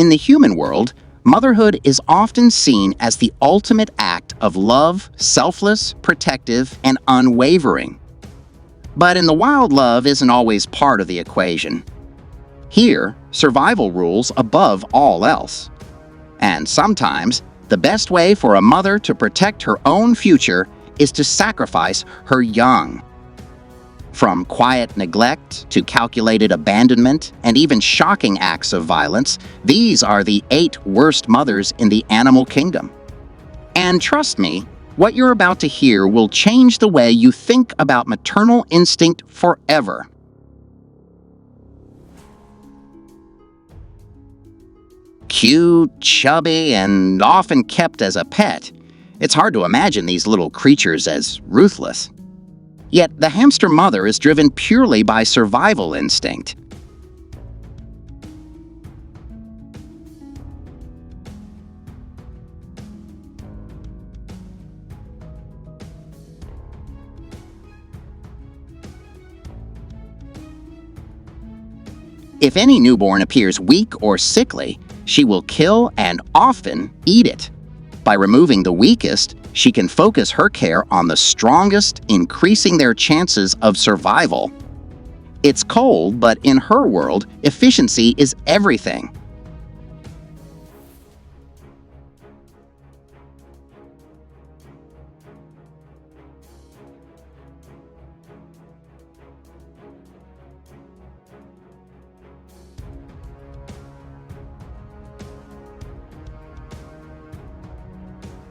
In the human world, motherhood is often seen as the ultimate act of love, selfless, protective, and unwavering. But in the wild, love isn't always part of the equation. Here, survival rules above all else. And sometimes, the best way for a mother to protect her own future is to sacrifice her young. From quiet neglect to calculated abandonment and even shocking acts of violence, these are the 8 worst mothers in the animal kingdom. And trust me, what you're about to hear will change the way you think about maternal instinct forever. Cute, chubby, and often kept as a pet, it's hard to imagine these little creatures as ruthless. Yet the hamster mother is driven purely by survival instinct. If any newborn appears weak or sickly, she will kill and often eat it. By removing the weakest, she can focus her care on the strongest, increasing their chances of survival. It's cold, but in her world, efficiency is everything.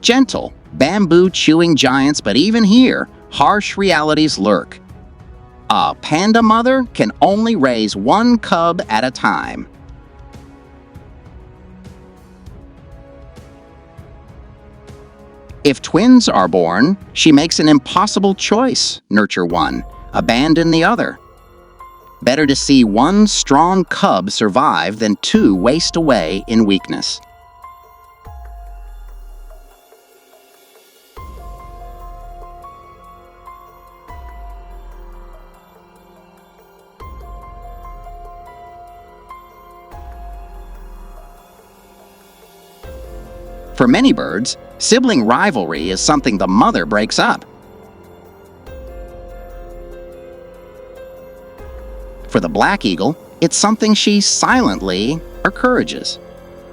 Gentle, bamboo-chewing giants, but even here, harsh realities lurk. A panda mother can only raise 1 cub at a time. If twins are born, she makes an impossible choice: nurture one, abandon the other. Better to see 1 strong cub survive than 2 waste away in weakness. For many birds, sibling rivalry is something the mother breaks up. For the black eagle, it's something she silently encourages.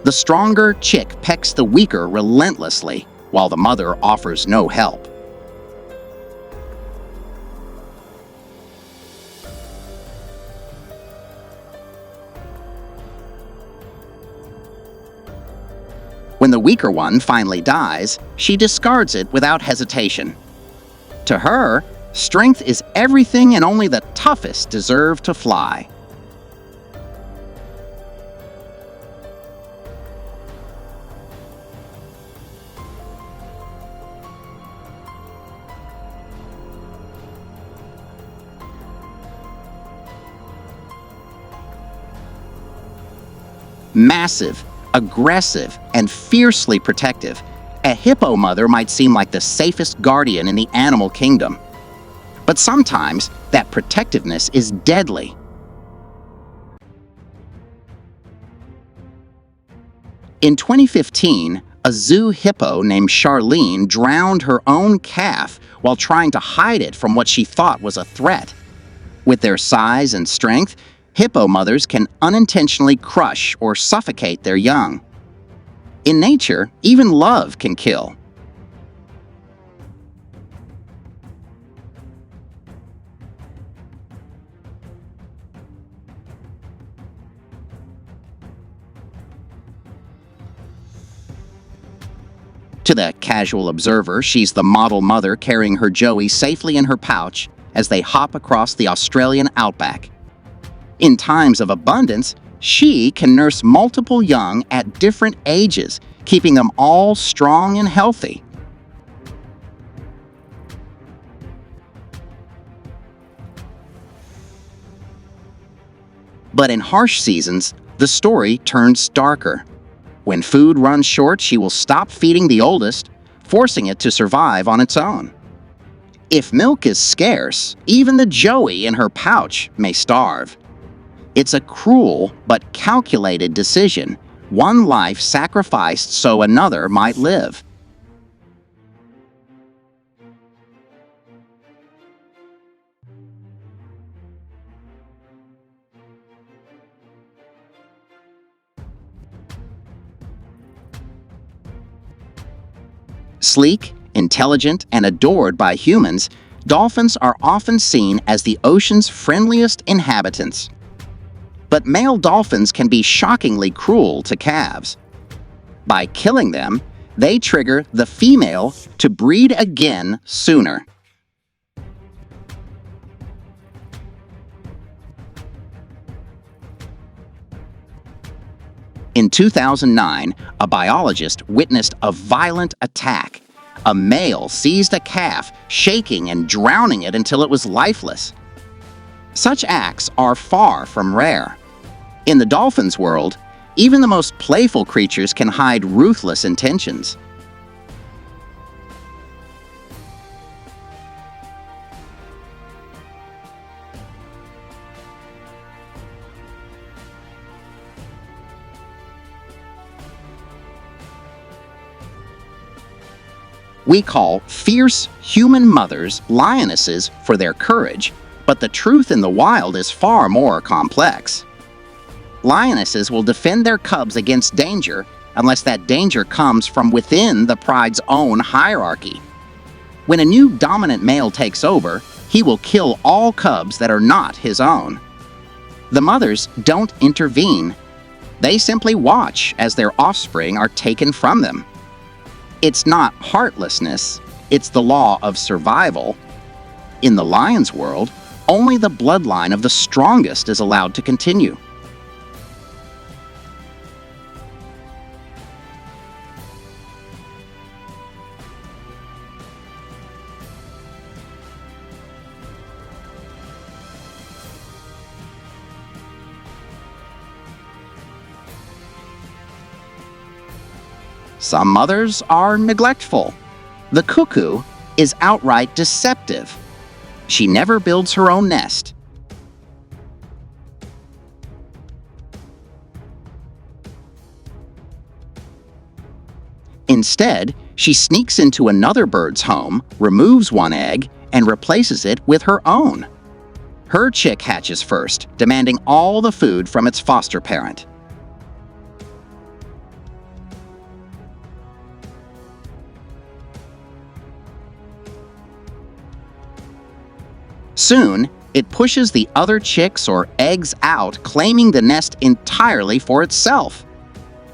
The stronger chick pecks the weaker relentlessly, while the mother offers no help. When the weaker one finally dies, she discards it without hesitation. To her, strength is everything and only the toughest deserve to fly. Massive, aggressive, and fiercely protective, a hippo mother might seem like the safest guardian in the animal kingdom. But sometimes that protectiveness is deadly. In 2015, a zoo hippo named Charlene drowned her own calf while trying to hide it from what she thought was a threat. With their size and strength, hippo mothers can unintentionally crush or suffocate their young. In nature, even love can kill. To the casual observer, she's the model mother carrying her Joey safely in her pouch as they hop across the Australian outback. In times of abundance, she can nurse multiple young at different ages, keeping them all strong and healthy. But in harsh seasons, the story turns darker. When food runs short, she will stop feeding the oldest, forcing it to survive on its own. If milk is scarce, even the Joey in her pouch may starve. It's a cruel but calculated decision, one life sacrificed so another might live. Sleek, intelligent, and adored by humans, dolphins are often seen as the ocean's friendliest inhabitants. But male dolphins can be shockingly cruel to calves. By killing them, they trigger the female to breed again sooner. In 2009, a biologist witnessed a violent attack. A male seized a calf, shaking and drowning it until it was lifeless. Such acts are far from rare. In the dolphin's world, even the most playful creatures can hide ruthless intentions. We call fierce human mothers lionesses for their courage, but the truth in the wild is far more complex. Lionesses will defend their cubs against danger unless that danger comes from within the pride's own hierarchy. When a new dominant male takes over, he will kill all cubs that are not his own. The mothers don't intervene. They simply watch as their offspring are taken from them. It's not heartlessness, it's the law of survival. In the lion's world, only the bloodline of the strongest is allowed to continue. Some mothers are neglectful. The cuckoo is outright deceptive. She never builds her own nest. Instead, she sneaks into another bird's home, removes one egg, and replaces it with her own. Her chick hatches first, demanding all the food from its foster parent. Soon, it pushes the other chicks or eggs out, claiming the nest entirely for itself.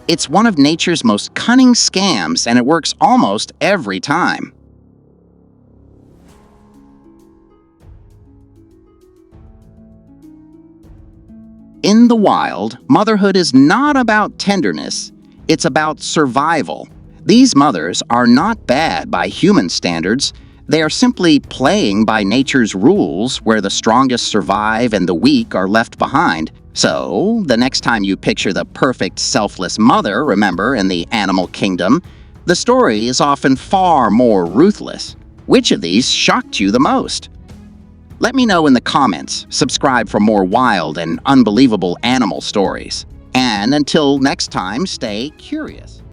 It's one of nature's most cunning scams, and it works almost every time. In the wild, motherhood is not about tenderness, it's about survival. These mothers are not bad by human standards. They are simply playing by nature's rules where the strongest survive and the weak are left behind. So, the next time you picture the perfect selfless mother, remember, in the animal kingdom, the story is often far more ruthless. Which of these shocked you the most? Let me know in the comments. Subscribe for more wild and unbelievable animal stories. And until next time, stay curious.